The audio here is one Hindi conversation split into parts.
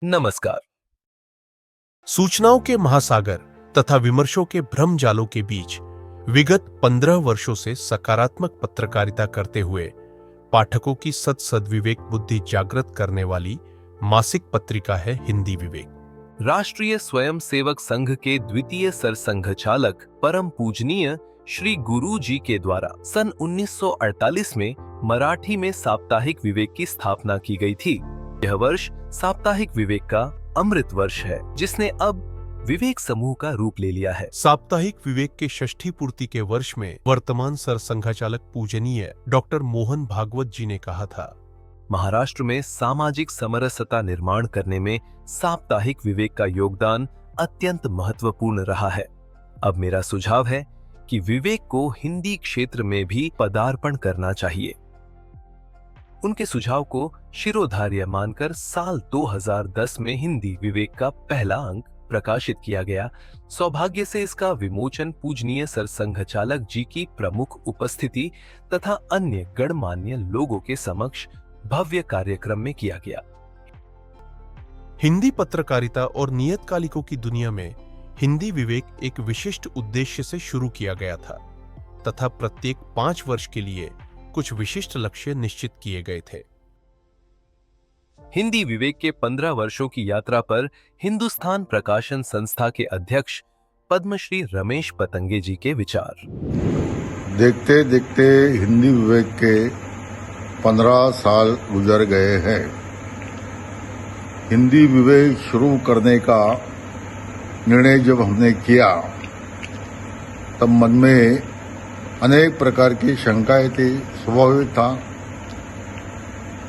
नमस्कार। सूचनाओं के महासागर तथा विमर्शों के भ्रमजालों के बीच विगत 15 वर्षों से सकारात्मक पत्रकारिता करते हुए पाठकों की सदविवेक बुद्धि जागृत करने वाली मासिक पत्रिका है हिंदी विवेक। राष्ट्रीय स्वयंसेवक संघ के द्वितीय सरसंघचालक परम पूजनीय श्री गुरु जी के द्वारा सन 1948 में मराठी में साप्ताहिक विवेक की स्थापना की गई थी। यह वर्ष साप्ताहिक विवेक का अमृत वर्ष है, जिसने अब विवेक समूह का रूप ले लिया है। साप्ताहिक विवेक के षष्ठी पूर्ति के वर्ष में वर्तमान सरसंघचालक पूजनीय डॉक्टर मोहन भागवत जी ने कहा था, महाराष्ट्र में सामाजिक समरसता निर्माण करने में साप्ताहिक विवेक का योगदान अत्यंत महत्वपूर्ण रहा है। अब मेरा सुझाव है कि विवेक को हिंदी क्षेत्र में भी पदार्पण करना चाहिए। उनके सुझाव को शिरोधार्य मानकर साल 2010 में हिंदी विवेक का पहला अंक प्रकाशित किया गया। सौभाग्य से इसका विमोचन पूजनीय सरसंघचालक जी की प्रमुख उपस्थिति तथा अन्य गणमान्य लोगों के समक्ष भव्य कार्यक्रम में किया गया। हिंदी पत्रकारिता और नियतकालिकों की दुनिया में हिंदी विवेक एक विशिष्ट उद्देश्य से शुरू किया गया था तथा प्रत्येक 5 वर्ष के लिए कुछ विशिष्ट लक्ष्य निश्चित किए गए थे। हिंदी विवेक के 15 वर्षों की यात्रा पर हिंदुस्तान प्रकाशन संस्था के अध्यक्ष पद्मश्री रमेश पतंगे जी के विचार। देखते देखते हिंदी विवेक के 15 साल गुजर गए हैं। हिंदी विवेक शुरू करने का निर्णय जब हमने किया तब मन में अनेक प्रकार की शंकाएं थी। स्वाभाविक था,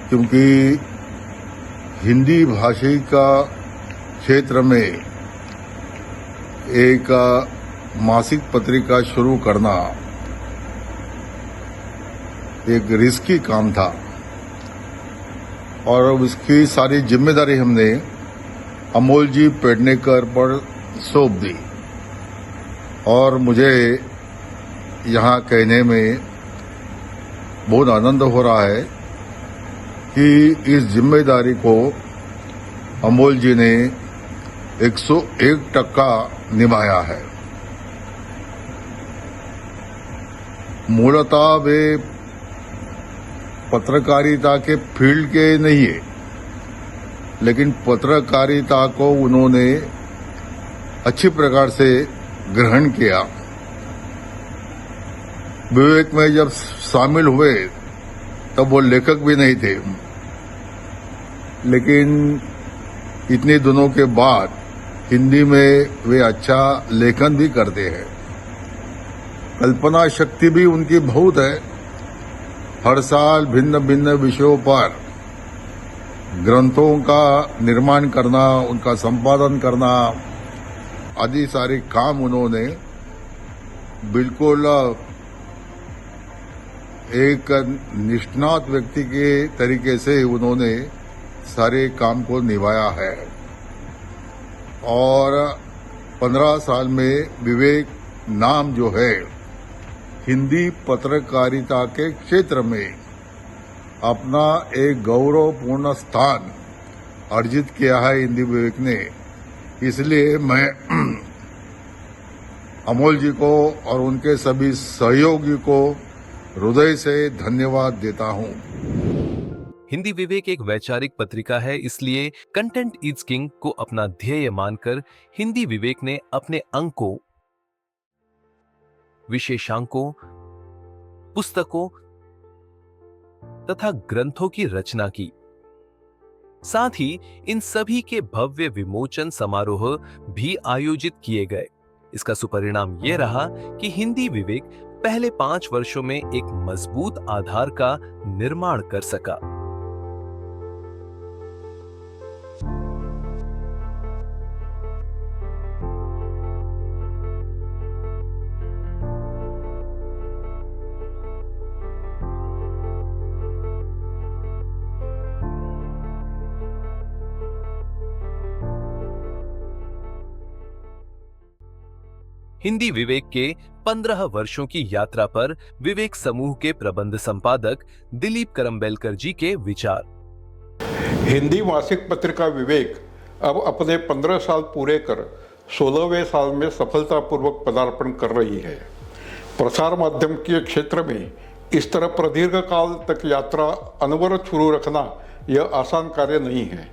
क्योंकि हिंदी भाषी का क्षेत्र में एक मासिक पत्रिका शुरू करना एक रिस्की काम था और उसकी सारी जिम्मेदारी हमने अमोल जी पेडनेकर पर सौंप दी। और मुझे यहाँ कहने में बहुत आनंद हो रहा है कि इस जिम्मेदारी को अमोल जी ने 101% निभाया है। मूलतः वे पत्रकारिता के फील्ड के नहीं है, लेकिन पत्रकारिता को उन्होंने अच्छी प्रकार से ग्रहण किया। विवेक में जब शामिल हुए तब वो लेखक भी नहीं थे, लेकिन इतने दिनों के बाद हिंदी में वे अच्छा लेखन भी करते हैं। कल्पना शक्ति भी उनकी बहुत है। हर साल भिन्न भिन्न विषयों पर ग्रंथों का निर्माण करना, उनका संपादन करना आदि सारे काम उन्होंने बिल्कुल एक निष्णात व्यक्ति के तरीके से उन्होंने सारे काम को निभाया है। और 15 साल में विवेक नाम जो है हिंदी पत्रकारिता के क्षेत्र में अपना एक गौरवपूर्ण स्थान अर्जित किया है हिंदी विवेक ने। इसलिए मैं अमोल जी को और उनके सभी सहयोगी को हृदय से धन्यवाद देता हूं। हिंदी विवेक एक वैचारिक पत्रिका है, इसलिए कंटेंट इज किंग को अपना ध्येय मानकर हिंदी विवेक ने अपने अंकों, विशेषांकों, पुस्तकों तथा ग्रंथों की रचना की। साथ ही इन सभी के भव्य विमोचन समारोह भी आयोजित किए गए। इसका सुपरिणाम यह रहा कि हिंदी विवेक पहले 5 वर्षों में एक मजबूत आधार का निर्माण कर सका। हिंदी विवेक के 15 वर्षों की यात्रा पर विवेक समूह के प्रबंध संपादक दिलीप करम्बेलकर जी के विचार। हिंदी मासिक पत्रिका विवेक अब अपने 15 साल पूरे कर 16वें साल में सफलतापूर्वक पदार्पण कर रही है। प्रसार माध्यम के क्षेत्र में इस तरह प्रदीर्घ काल तक यात्रा अनवरत शुरू रखना यह आसान कार्य नहीं है।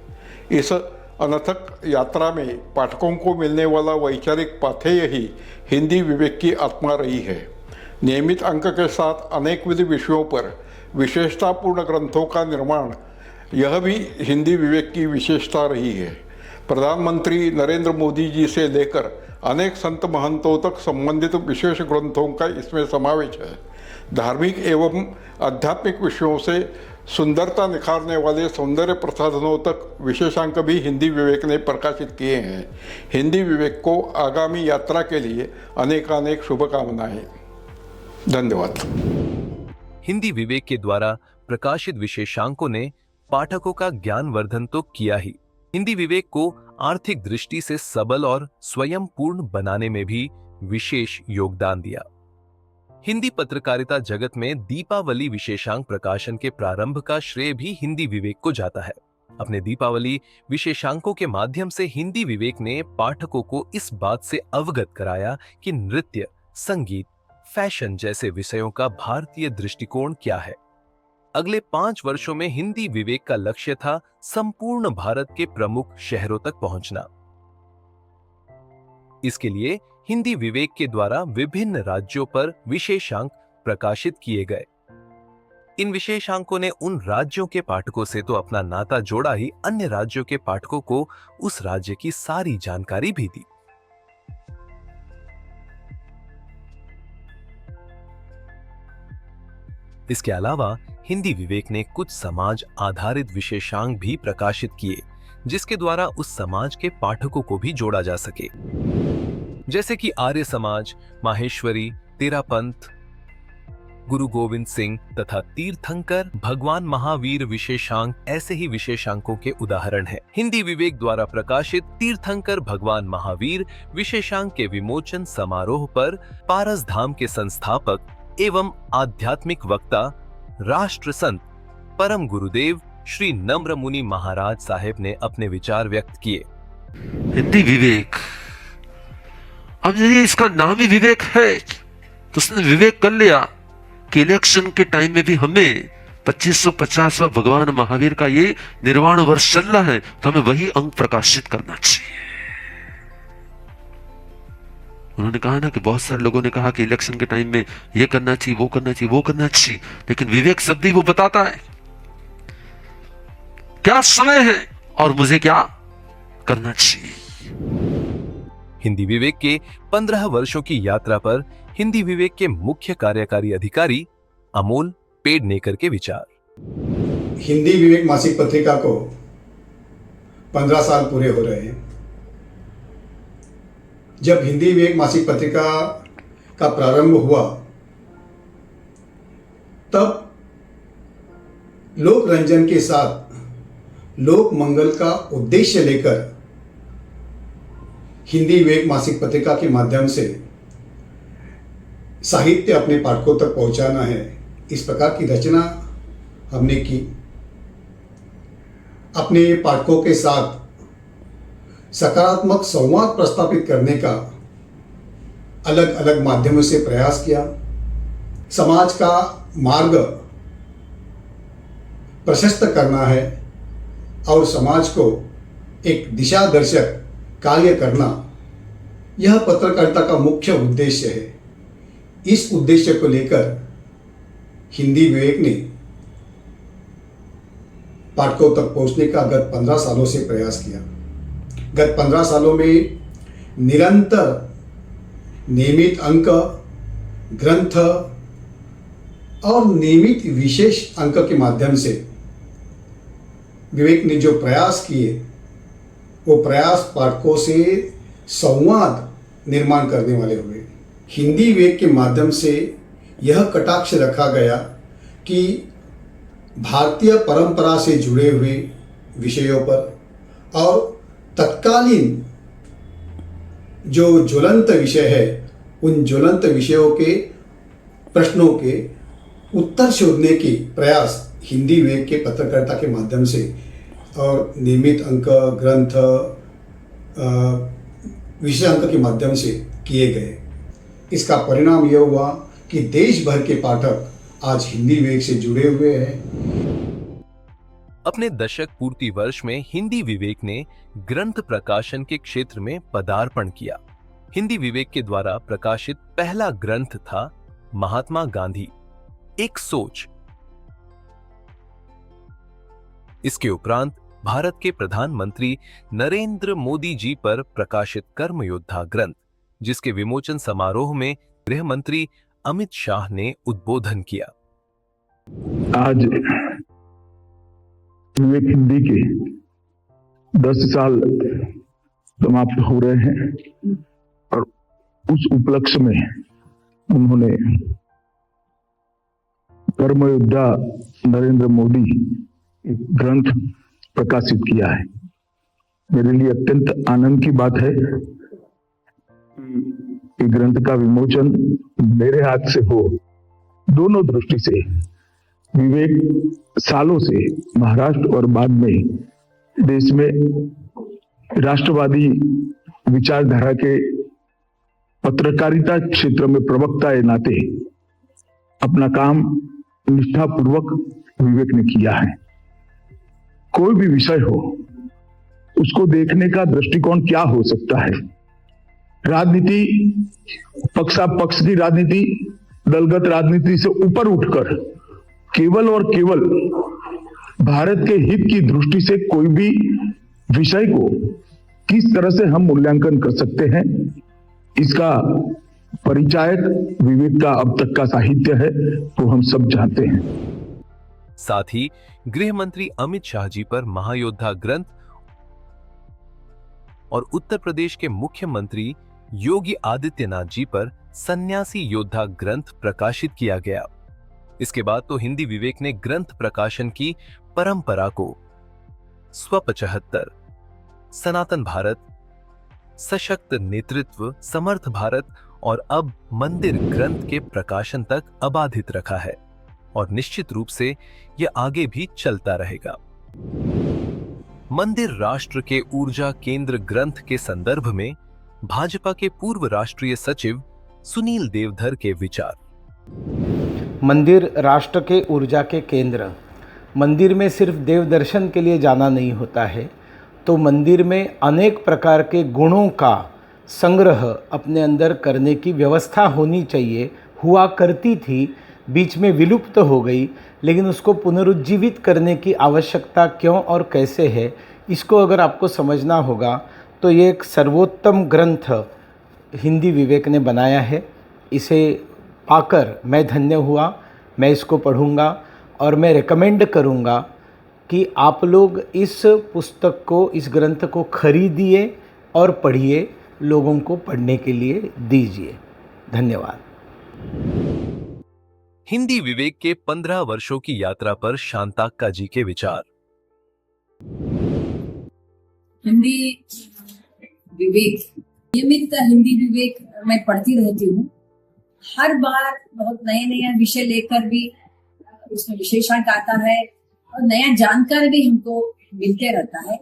इस अनथक यात्रा में पाठकों को मिलने वाला वैचारिक पाथेय ही हिंदी विवेक की आत्मा रही है। नियमित अंक के साथ अनेकविध विषयों पर विशेषतापूर्ण ग्रंथों का निर्माण यह भी हिंदी विवेक की विशेषता रही है। प्रधानमंत्री नरेंद्र मोदी जी से लेकर अनेक संत महंतों तक संबंधित विशेष ग्रंथों का इसमें समावेश है। धार्मिक एवं आध्यात्मिक विषयों से सुंदरता निखारने वाले सौंदर्य प्रसाधनों तक विशेषांक भी हिंदी विवेक ने प्रकाशित किए हैं। हिंदी विवेक को आगामी यात्रा के लिए अनेकानेक शुभकामनाएं। धन्यवाद। हिंदी विवेक के द्वारा प्रकाशित विशेषांकों ने पाठकों का ज्ञानवर्धन तो किया ही, हिंदी विवेक को आर्थिक दृष्टि से सबल और स्वयं पूर्ण बनाने में भी विशेष योगदान दिया। हिंदी पत्रकारिता जगत में दीपावली विशेषांक प्रकाशन के प्रारंभ का श्रेय भी हिंदी विवेक को जाता है। अपने दीपावली विशेषांकों के माध्यम से हिंदी विवेक ने पाठकों को इस बात से अवगत कराया कि नृत्य, संगीत, फैशन जैसे विषयों का भारतीय दृष्टिकोण क्या है। अगले 5 वर्षों में हिंदी विवेक का लक्ष्य था संपूर्ण भारत के प्रमुख शहरों तक पहुंचना। इसके लिए हिंदी विवेक के द्वारा विभिन्न राज्यों पर विशेषांक प्रकाशित किए गए। इन विशेषांकों ने उन राज्यों के पाठकों से तो अपना नाता जोड़ा ही, अन्य राज्यों के पाठकों को उस राज्य की सारी जानकारी भी दी। इसके अलावा हिंदी विवेक ने कुछ समाज आधारित विशेषांक भी प्रकाशित किए, जिसके द्वारा उस समाज के पाठकों को भी जोड़ा जा सके, जैसे कि आर्य समाज, माहेश्वरी, तेरापंथ, गुरु गोविंद सिंह तथा तीर्थंकर, भगवान महावीर विशेषांक ऐसे ही विशेषांकों के उदाहरण हैं। हिंदी विवेक द्वारा प्रकाशित तीर्थंकर भगवान महावीर विशेषांक के विमोचन समारोह पर पारस धाम के संस्थापक एवं आध्यात्मिक वक्ता, राष्ट्र संत, परम गुरुदेव श्री नम्र मुनि महाराज साहेब ने अपने विचार व्यक्त किए। हिंदी विवेक, अब यदि इसका नाम ही विवेक है तो उसने विवेक कर लिया कि इलेक्शन के टाइम में भी हमें 2550वां भगवान महावीर का ये निर्वाण वर्ष चल रहा है, तो हमें वही अंक प्रकाशित करना चाहिए। उन्होंने कहा ना कि बहुत सारे लोगों ने कहा कि इलेक्शन के टाइम में ये करना चाहिए, वो करना चाहिए, वो करना चाहिए, लेकिन विवेक शब्द ही वो बताता है क्या समय है और मुझे क्या करना चाहिए। हिंदी विवेक के 15 वर्षों की यात्रा पर हिंदी विवेक के मुख्य कार्यकारी अधिकारी अमोल पेडनेकर के विचार। हिंदी विवेक मासिक पत्रिका को 15 साल पूरे हो रहे हैं। जब हिंदी विवेक मासिक पत्रिका का प्रारंभ हुआ तब लोक रंजन के साथ लोक मंगल का उद्देश्य लेकर हिंदी विवेक मासिक पत्रिका के माध्यम से साहित्य अपने पाठकों तक पहुंचाना है, इस प्रकार की रचना हमने की। अपने पाठकों के साथ सकारात्मक संवाद प्रस्थापित करने का अलग अलग माध्यमों से प्रयास किया। समाज का मार्ग प्रशस्त करना है और समाज को एक दिशा दर्शक कार्य करना, यह पत्रकारिता का मुख्य उद्देश्य है। इस उद्देश्य को लेकर हिंदी विवेक ने पाठकों तक पहुंचने का गत 15 सालों से प्रयास किया। गत 15 सालों में निरंतर नियमित अंक, ग्रंथ और नियमित विशेष अंक के माध्यम से विवेक ने जो प्रयास किए, वो प्रयास पाठकों से संवाद निर्माण करने वाले हुए। हिंदी विवेक के माध्यम से यह कटाक्ष रखा गया कि भारतीय परंपरा से जुड़े हुए विषयों पर और तत्कालीन जो ज्वलंत विषय है, उन ज्वलंत विषयों के प्रश्नों के उत्तर शोधने की प्रयास हिंदी विवेक के पत्रकारिता के माध्यम से और नियमित अंक, ग्रंथ विशेषांक के माध्यम से किए गए। इसका परिणाम यह हुआ कि देश भर के पाठक आज हिंदी विवेक से जुड़े हुए हैं। अपने दशक पूर्ति वर्ष में हिंदी विवेक ने ग्रंथ प्रकाशन के क्षेत्र में पदार्पण किया। हिंदी विवेक के द्वारा प्रकाशित पहला ग्रंथ था महात्मा गांधी एक सोच। इसके उपरांत भारत के प्रधानमंत्री नरेंद्र मोदी जी पर प्रकाशित कर्मयोद्धा ग्रंथ, जिसके विमोचन समारोह में गृह मंत्री अमित शाह ने उद्बोधन किया। आज विवेक हिंदी के 10 साल समाप्त हो रहे हैं और उस उपलक्ष्य में उन्होंने कर्मयोद्धा नरेंद्र मोदी एक ग्रंथ प्रकाशित किया है। मेरे लिए अत्यंत आनंद की बात है कि ग्रंथ का विमोचन मेरे हाथ से हो। दोनों दृष्टि से विवेक सालों से महाराष्ट्र और बाद में देश में राष्ट्रवादी विचारधारा के पत्रकारिता क्षेत्र में प्रवक्ता के नाते अपना काम निष्ठापूर्वक विवेक ने किया है। कोई भी विषय हो, उसको देखने का दृष्टिकोण क्या हो सकता है। राजनीति, पक्षापक्ष की राजनीति, दलगत राजनीति से ऊपर उठकर केवल और केवल भारत के हित की दृष्टि से कोई भी विषय को किस तरह से हम मूल्यांकन कर सकते हैं, इसका परिचायक विवेक का अब तक का साहित्य है, तो हम सब जानते हैं। साथ ही गृह मंत्री अमित शाह जी पर महायोद्धा ग्रंथ और उत्तर प्रदेश के मुख्यमंत्री योगी आदित्यनाथ जी पर सन्यासी योद्धा ग्रंथ प्रकाशित किया गया। इसके बाद तो हिंदी विवेक ने ग्रंथ प्रकाशन की परंपरा को स्व 75, सनातन भारत, सशक्त नेतृत्व, समर्थ भारत और अब मंदिर ग्रंथ के प्रकाशन तक अबाधित रखा है और निश्चित रूप से यह आगे भी चलता रहेगा। मंदिर राष्ट्र के ऊर्जा केंद्र ग्रंथ के संदर्भ में भाजपा के पूर्व राष्ट्रीय सचिव सुनील देवधर के विचार। मंदिर राष्ट्र के ऊर्जा के केंद्र। मंदिर में सिर्फ देव दर्शन के लिए जाना नहीं होता है, तो मंदिर में अनेक प्रकार के गुणों का संग्रह अपने अंदर करने की व्यवस्था होनी चाहिए। हुआ करती थी, बीच में विलुप्त हो गई, लेकिन उसको पुनरुज्जीवित करने की आवश्यकता क्यों और कैसे है, इसको अगर आपको समझना होगा तो ये एक सर्वोत्तम ग्रंथ हिंदी विवेक ने बनाया है। इसे पाकर मैं धन्य हुआ। मैं इसको पढ़ूंगा और मैं रेकमेंड करूंगा कि आप लोग इस पुस्तक को, इस ग्रंथ को खरीदिए और पढ़िए, लोगों को पढ़ने के लिए दीजिए। धन्यवाद। हिंदी विवेक के 15 वर्षों की यात्रा पर शांताक्का जी के विचार। हिंदी विवेक, नियमित हिंदी विवेक मैं पढ़ती रहती हूँ। हर बार बहुत नए नए विषय लेकर भी उसमें विशेषांक आता है और नया जानकारी भी हमको मिलते रहता है।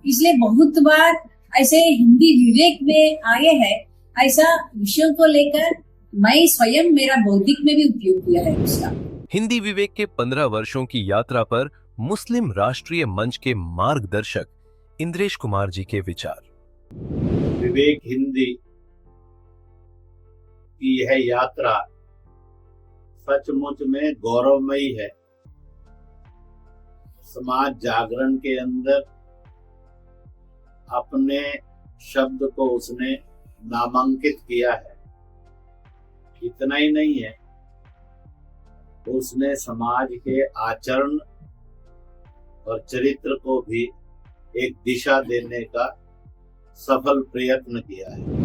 इसलिए बहुत बार ऐसे हिंदी विवेक में आए हैं, ऐसा विषयों को लेकर मैं स्वयं मेरा बौद्धिक में भी उपयोग किया है उसका। हिंदी विवेक के 15 वर्षों की यात्रा पर मुस्लिम राष्ट्रीय मंच के मार्गदर्शक इंद्रेश कुमार जी के विचार। विवेक हिंदी की यह यात्रा सचमुच में गौरवमयी है। समाज जागरण के अंदर अपने शब्द को उसने नामांकित किया है। इतना ही नहीं है, उसने समाज के आचरण और चरित्र को भी एक दिशा देने का सफल प्रयत्न किया है।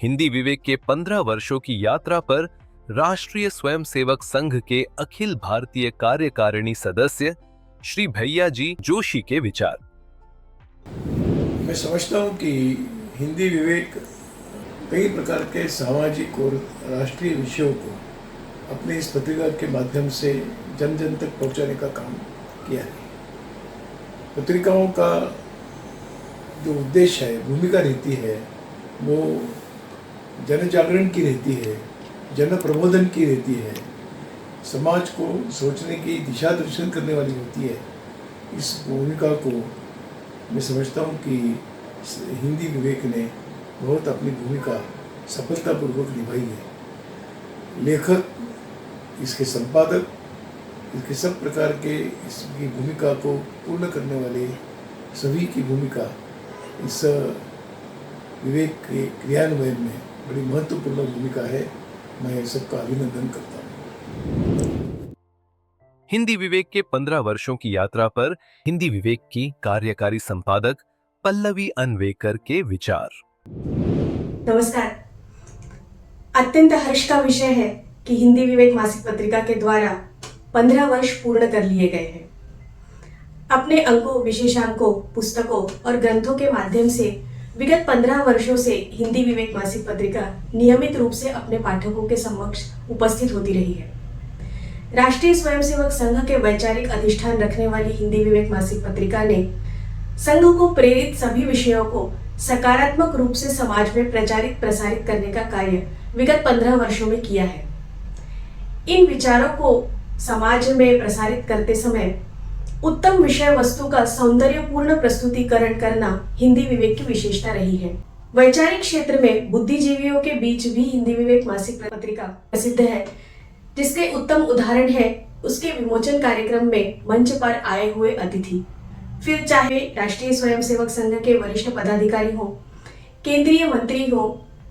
हिंदी विवेक के 15 वर्षों की यात्रा पर राष्ट्रीय स्वयंसेवक संघ के अखिल भारतीय कार्यकारिणी सदस्य श्री भैया जी जोशी के विचार। मैं समझता हूँ कि हिंदी विवेक कई प्रकार के सामाजिक और राष्ट्रीय विषयों को अपने इस पत्रिका के माध्यम से जन जन तक पहुंचाने का काम किया है। पत्रिकाओं का जो उद्देश्य है, भूमिका रहती है, वो जन जागरण की रहती है, जन प्रबोधन की रहती है, समाज को सोचने की दिशा दर्शन करने वाली होती है। इस भूमिका को मैं समझता हूँ कि हिंदी विवेक ने बहुत अपनी भूमिका सफलतापूर्वक निभाई है। लेखक, इसके संपादक, इसके सब प्रकार के इसकी भूमिका को पूर्ण करने वाले सभी की भूमिका इस विवेक के क्रियान्वयन में बड़ी महत्वपूर्ण भूमिका है। मैं सबका अभिनंदन करता हूँ। हिंदी विवेक के 15 वर्षों की यात्रा पर हिंदी विवेक की कार्यकारी संपादक पल्लवी अनवेकर के विचार। नमस्कार। अत्यंत हर्ष का विषय है कि हिंदी विवेक मासिक पत्रिका के द्वारा 15 वर्ष पूर्ण कर लिए गए हैं। अपने अंकों, विशेषांकों, पुस्तकों और ग्रंथों के माध्यम से विगत 15 वर्षों से हिंदी विवेक मासिक पत्रिका नियमित रूप से अपने पाठकों के समक्ष उपस्थित होती रही है। राष्ट्रीय स्वयंसेवक संघ के वैचारिक अधिष्ठान रखने वाली हिंदी विवेक मासिक पत्रिका ने संघ को प्रेरित सभी विषयों को सकारात्मक रूप से समाज में प्रचारित प्रसारित करने का कार्य विगत 15 वर्षों में किया है। इन विचारों को समाज में प्रसारित करते समय उत्तम विषय वस्तु का सौंदर्यपूर्ण प्रस्तुतिकरण करना हिंदी विवेक की विशेषता रही है। वैचारिक क्षेत्र में बुद्धिजीवियों के बीच भी हिंदी विवेक मासिक पत्रिका प्रसिद्ध है, जिसके उत्तम उदाहरण है उसके विमोचन कार्यक्रम में मंच पर आए हुए अतिथि। फिर चाहे राष्ट्रीय स्वयंसेवक संघ के वरिष्ठ पदाधिकारी हो, केंद्रीय मंत्री हो,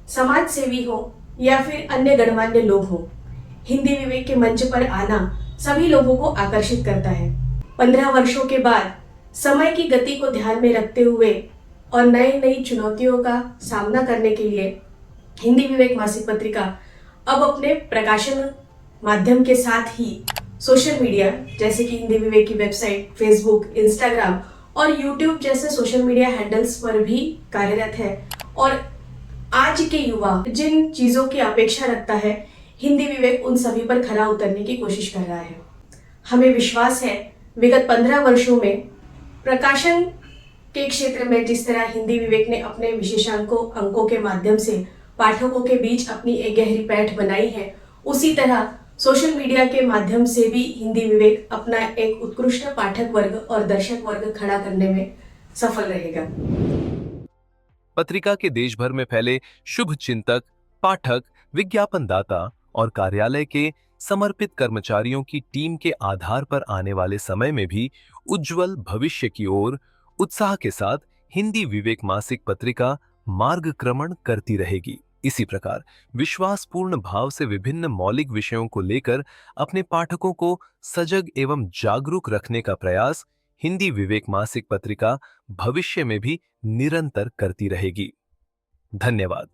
समाज सेवी हो या फिर अन्य गणमान्य लोग हो, हिंदी विवेक के मंच पर आना सभी लोगों को आकर्षित करता है। 15 वर्षों के बाद समय की गति को ध्यान में रखते हुए और नई नई चुनौतियों का सामना करने के लिए हिंदी विवेक मासिक पत्रिका अब अपने प्रकाशन माध्यम के साथ ही सोशल मीडिया जैसे कि हिंदी विवेक की वेबसाइट, फेसबुक, इंस्टाग्राम और यूट्यूब जैसे सोशल मीडिया हैंडल्स पर भी कार्यरत है। और आज के युवा जिन चीज़ों की अपेक्षा रखता है, हिंदी विवेक उन सभी पर खरा उतरने की कोशिश कर रहा है। हमें विश्वास है विगत 15 वर्षों में प्रकाशन के क्षेत्र में जिस तरह हिंदी विवेक ने अपने विशेषांकों, अंकों के माध्यम से पाठकों के बीच अपनी एक गहरी पैठ बनाई है, उसी तरह सोशल मीडिया के माध्यम से भी हिंदी विवेक अपना एक उत्कृष्ट पाठक वर्ग और दर्शक वर्ग खड़ा करने में सफल रहेगा। पत्रिका के देश भर में फैले शुभ चिंतक, पाठक, विज्ञापनदाता और कार्यालय के समर्पित कर्मचारियों की टीम के आधार पर आने वाले समय में भी उज्जवल भविष्य की ओर उत्साह के साथ हिंदी विवेक मासिक पत्रिका मार्गक्रमण करती रहेगी। इसी प्रकार विश्वासपूर्ण भाव से विभिन्न मौलिक विषयों को लेकर अपने पाठकों को सजग एवं जागरूक रखने का प्रयास हिंदी विवेक मासिक पत्रिका भविष्य में भी निरंतर करती रहेगी। धन्यवाद।